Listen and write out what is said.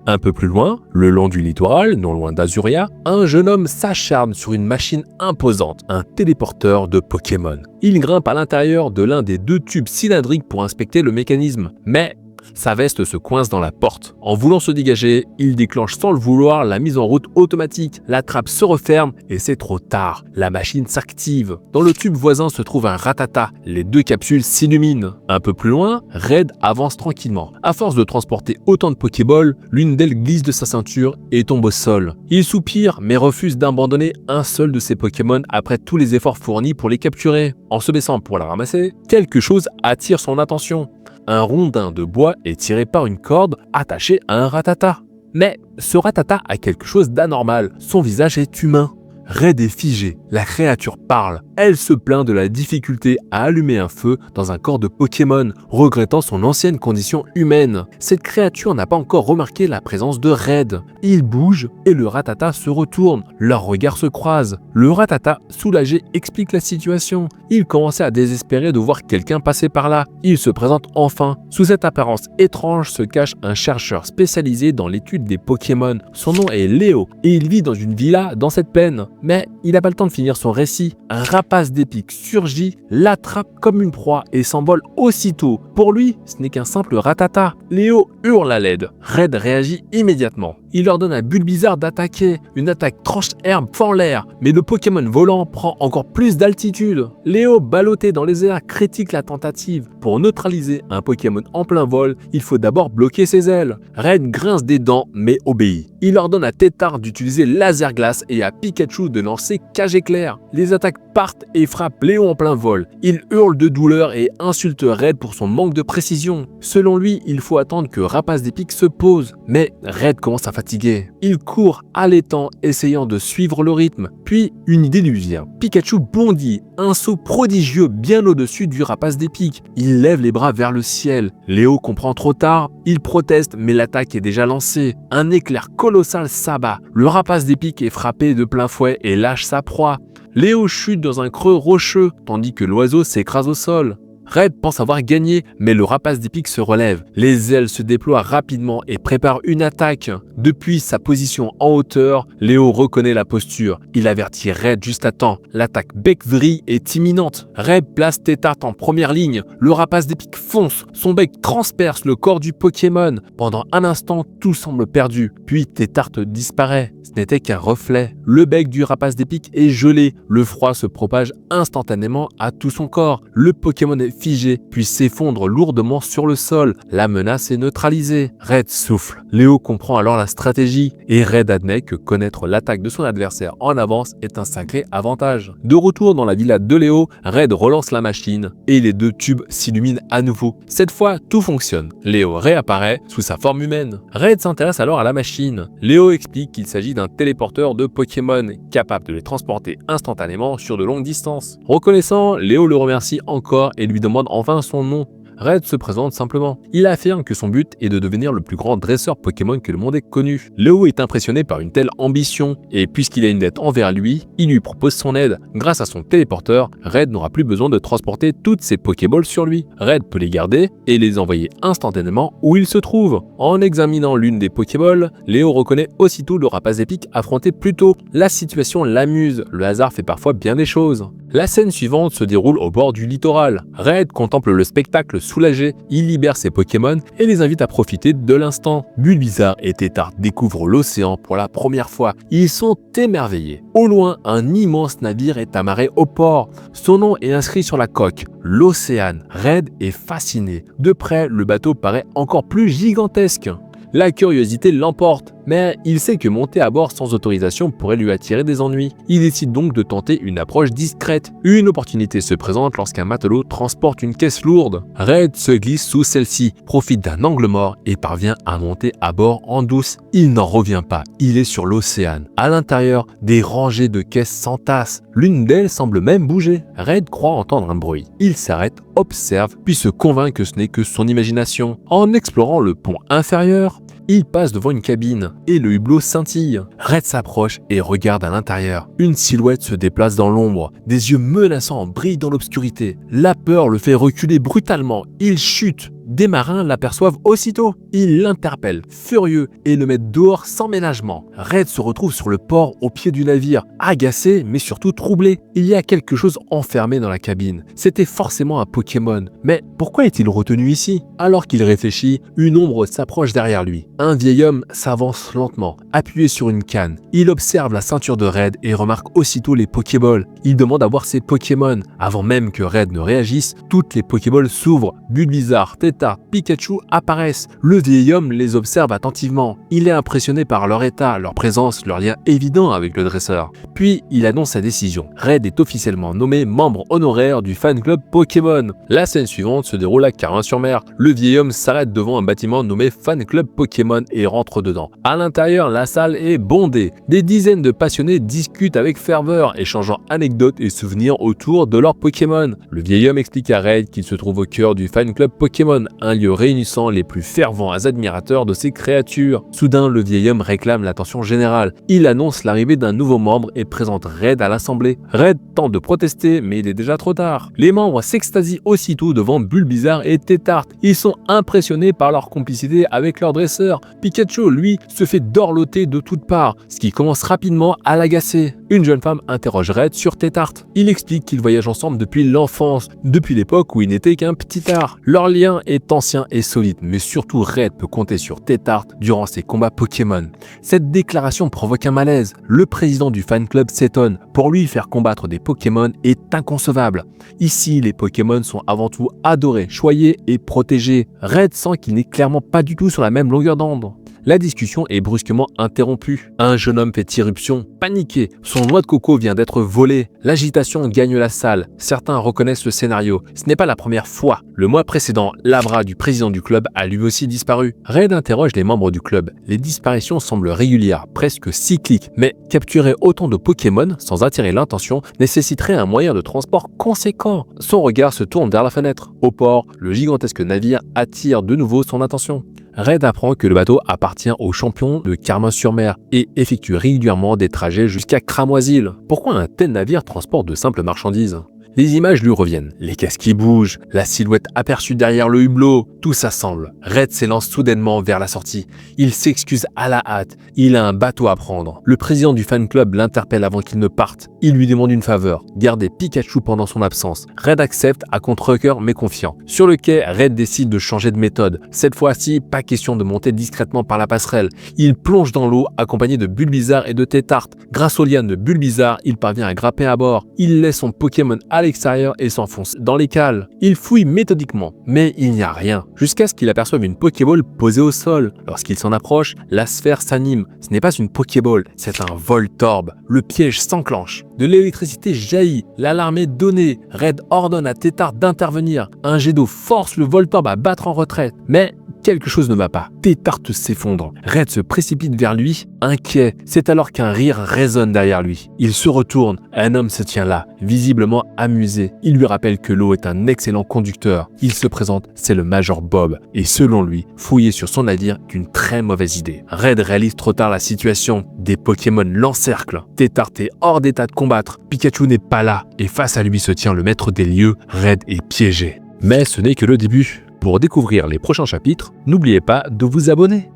Un peu plus loin, le long du littoral, non loin d'Azuria, un jeune homme s'acharne sur une machine imposante, un téléporteur de Pokémon. Il grimpe à l'intérieur de l'un des 2 tubes cylindriques pour inspecter le mécanisme, mais sa veste se coince dans la porte. En voulant se dégager, il déclenche sans le vouloir la mise en route automatique. La trappe se referme et c'est trop tard. La machine s'active. Dans le tube voisin se trouve un Rattata. Les 2 capsules s'illuminent. Un peu plus loin, Red avance tranquillement. À force de transporter autant de Pokéballs, l'une d'elles glisse de sa ceinture et tombe au sol. Il soupire mais refuse d'abandonner un seul de ses Pokémon après tous les efforts fournis pour les capturer. En se baissant pour la ramasser, quelque chose attire son attention. Un rondin de bois est tiré par une corde attachée à un Rattata. Mais ce Rattata a quelque chose d'anormal, son visage est humain. Red est figé, la créature parle. Elle se plaint de la difficulté à allumer un feu dans un corps de Pokémon, regrettant son ancienne condition humaine. Cette créature n'a pas encore remarqué la présence de Red. Il bouge et le Rattata se retourne. Leurs regards se croisent. Le Rattata, soulagé, explique la situation. Il commençait à désespérer de voir quelqu'un passer par là. Il se présente enfin. Sous cette apparence étrange se cache un chercheur spécialisé dans l'étude des Pokémon. Son nom est Léo et il vit dans une villa dans cette plaine. Mais il n'a pas le temps de finir son récit. Un rapace d'épic surgit, l'attrape comme une proie et s'envole aussitôt. Pour lui, ce n'est qu'un simple Rattata. Léo hurle à l'aide. Red réagit immédiatement. Il ordonne à Bulbizarre d'attaquer. Une attaque tranche-herbe fend l'air, mais le Pokémon volant prend encore plus d'altitude. Léo, ballotté dans les airs, critique la tentative. Pour neutraliser un Pokémon en plein vol, il faut d'abord bloquer ses ailes. Red grince des dents, mais obéit. Il ordonne à Tétard d'utiliser Laser Glace et à Pikachu de lancer Cage Éclair. Les attaques partent et frappent Léo en plein vol. Il hurle de douleur et insulte Red pour son manque de précision. Selon lui, il faut attendre que Rapace d'Épic se pose. Mais Red commence à fatiguer. Il court haletant, essayant de suivre le rythme. Puis, une idée lui vient. Pikachu bondit, un saut prodigieux bien au-dessus du Rapace d'Épic. Il lève les bras vers le ciel. Léo comprend trop tard. Il proteste, mais l'attaque est déjà lancée. Un éclair colossal s'abat. Le Rapace d'Épic est frappé de plein fouet et lâche sa proie. Léo chute dans un creux rocheux, tandis que l'oiseau s'écrase au sol. Red pense avoir gagné, mais le Rapace d'Épic se relève. Les ailes se déploient rapidement et préparent une attaque. Depuis sa position en hauteur, Léo reconnaît la posture. Il avertit Red juste à temps. L'attaque bec-vrille est imminente. Red place Tétard en première ligne. Le Rapace d'Épic fonce. Son bec transperce le corps du Pokémon. Pendant un instant, tout semble perdu. Puis Tétard disparaît. Ce n'était qu'un reflet. Le bec du Rapace d'Épic est gelé. Le froid se propage instantanément à tout son corps. Le Pokémon est figé, puis s'effondre lourdement sur le sol. La menace est neutralisée. Red souffle. Léo comprend alors la stratégie et Red admet que connaître l'attaque de son adversaire en avance est un sacré avantage. De retour dans la villa de Léo, Red relance la machine et les 2 tubes s'illuminent à nouveau. Cette fois, tout fonctionne. Léo réapparaît sous sa forme humaine. Red s'intéresse alors à la machine. Léo explique qu'il s'agit d'un téléporteur de Pokémon capable de les transporter instantanément sur de longues distances. Reconnaissant, Léo le remercie encore et lui demande enfin son nom. Red se présente simplement. Il affirme que son but est de devenir le plus grand dresseur Pokémon que le monde ait connu. Léo est impressionné par une telle ambition, et puisqu'il a une dette envers lui, il lui propose son aide. Grâce à son téléporteur, Red n'aura plus besoin de transporter toutes ses Pokéballs sur lui. Red peut les garder et les envoyer instantanément où ils se trouvent. En examinant l'une des Pokéballs, Léo reconnaît aussitôt le Rapace d'Épic affronté plus tôt. La situation l'amuse, le hasard fait parfois bien des choses. La scène suivante se déroule au bord du littoral. Red contemple le spectacle soulagé, il libère ses Pokémon et les invite à profiter de l'instant. Bulbizarre et Tétard découvrent l'océan pour la première fois. Ils sont émerveillés. Au loin, un immense navire est amarré au port. Son nom est inscrit sur la coque, l'Océane. Red est fasciné. De près, le bateau paraît encore plus gigantesque. La curiosité l'emporte, mais il sait que monter à bord sans autorisation pourrait lui attirer des ennuis. Il décide donc de tenter une approche discrète. Une opportunité se présente lorsqu'un matelot transporte une caisse lourde. Red se glisse sous celle-ci, profite d'un angle mort et parvient à monter à bord en douce. Il n'en revient pas, il est sur l'Océane. À l'intérieur, des rangées de caisses s'entassent. L'une d'elles semble même bouger. Red croit entendre un bruit. Il s'arrête, observe, puis se convainc que ce n'est que son imagination. En explorant le pont inférieur, il passe devant une cabine et le hublot scintille. Red s'approche et regarde à l'intérieur. Une silhouette se déplace dans l'ombre. Des yeux menaçants brillent dans l'obscurité. La peur le fait reculer brutalement. Il chute. Des marins l'aperçoivent aussitôt. Ils l'interpellent, furieux, et le mettent dehors sans ménagement. Red se retrouve sur le port au pied du navire, agacé mais surtout troublé. Il y a quelque chose enfermé dans la cabine. C'était forcément un Pokémon. Mais pourquoi est-il retenu ici? Alors qu'il réfléchit, une ombre s'approche derrière lui. Un vieil homme s'avance lentement, appuyé sur une canne. Il observe la ceinture de Red et remarque aussitôt les Pokéballs. Il demande à voir ses Pokémon. Avant même que Red ne réagisse, toutes les Pokéballs s'ouvrent. Bulbizarre, Tétart, Pikachu apparaissent. Le vieil homme les observe attentivement. Il est impressionné par leur état, leur présence, leur lien évident avec le dresseur. Puis, il annonce sa décision. Red est officiellement nommé membre honoraire du fan club Pokémon. La scène suivante se déroule à Carmin-sur-Mer. Le vieil homme s'arrête devant un bâtiment nommé fan club Pokémon et rentre dedans. À l'intérieur, la salle est bondée. Des dizaines de passionnés discutent avec ferveur, échangeant anecdotes et souvenirs autour de leurs Pokémon. Le vieil homme explique à Red qu'il se trouve au cœur du fan club Pokémon, un lieu réunissant les plus fervents admirateurs de ces créatures. Soudain, le vieil homme réclame l'attention générale. Il annonce l'arrivée d'un nouveau membre et présente Red à l'assemblée. Red tente de protester, mais il est déjà trop tard. Les membres s'extasient aussitôt devant Bulbizarre et Tétart. Ils sont impressionnés par leur complicité avec leur dresseur. Pikachu, lui, se fait dorloter de toutes parts, ce qui commence rapidement à l'agacer. Une jeune femme interroge Red sur Tétart. Il explique qu'ils voyagent ensemble depuis l'enfance, depuis l'époque où il n'était qu'un petit art. Leur lien est ancien et solide, mais surtout Red peut compter sur Tétart durant ses combats Pokémon. Cette déclaration provoque un malaise. Le président du fan club s'étonne. Pour lui, faire combattre des Pokémon est inconcevable. Ici, les Pokémon sont avant tout adorés, choyés et protégés. Red sent qu'il n'est clairement pas du tout sur la même longueur d'onde. La discussion est brusquement interrompue. Un jeune homme fait irruption, paniqué. Son noix de coco vient d'être volée. L'agitation gagne la salle. Certains reconnaissent le scénario. Ce n'est pas la première fois. Le mois précédent, l'Abra du président du club a lui aussi disparu. Red interroge les membres du club. Les disparitions semblent régulières, presque cycliques. Mais capturer autant de Pokémon sans attirer l'attention nécessiterait un moyen de transport conséquent. Son regard se tourne vers la fenêtre. Au port, le gigantesque navire attire de nouveau son attention. Red apprend que le bateau appartient aux champions de Carmin-sur-Mer et effectue régulièrement des trajets jusqu'à Cramoisil. Pourquoi un tel navire transporte de simples marchandises? Les images lui reviennent, les casques qui bougent, la silhouette aperçue derrière le hublot, tout s'assemble. Red s'élance soudainement vers la sortie. Il s'excuse à la hâte, il a un bateau à prendre. Le président du fan club l'interpelle avant qu'il ne parte. Il lui demande une faveur, garder Pikachu pendant son absence. Red accepte à contre-cœur mais confiant. Sur le quai, Red décide de changer de méthode. Cette fois-ci, pas question de monter discrètement par la passerelle. Il plonge dans l'eau accompagné de Bulbizarre et de Tétart. Grâce aux lianes de Bulbizarre, il parvient à grimper à bord. Il laisse son Pokémon à l'extérieur et s'enfonce dans les cales. Il fouille méthodiquement, mais il n'y a rien, jusqu'à ce qu'il aperçoive une Pokéball posée au sol. Lorsqu'il s'en approche, la sphère s'anime. Ce n'est pas une Pokéball, c'est un Voltorb. Le piège s'enclenche. De l'électricité jaillit, l'alarme est donnée. Red ordonne à Tétart d'intervenir. Un jet d'eau force le Voltorb à battre en retraite, mais quelque chose ne va pas. Tétart s'effondre. Red se précipite vers lui, inquiet. C'est alors qu'un rire résonne derrière lui. Il se retourne. Un homme se tient là, visiblement amusé. Il lui rappelle que l'eau est un excellent conducteur. Il se présente, c'est le Major Bob. Et selon lui, fouiller sur son navire est une très mauvaise idée. Red réalise trop tard la situation. Des Pokémon l'encerclent. Tétart est hors d'état de combattre. Pikachu n'est pas là. Et face à lui se tient le maître des lieux. Red est piégé. Mais ce n'est que le début. Pour découvrir les prochains chapitres, n'oubliez pas de vous abonner.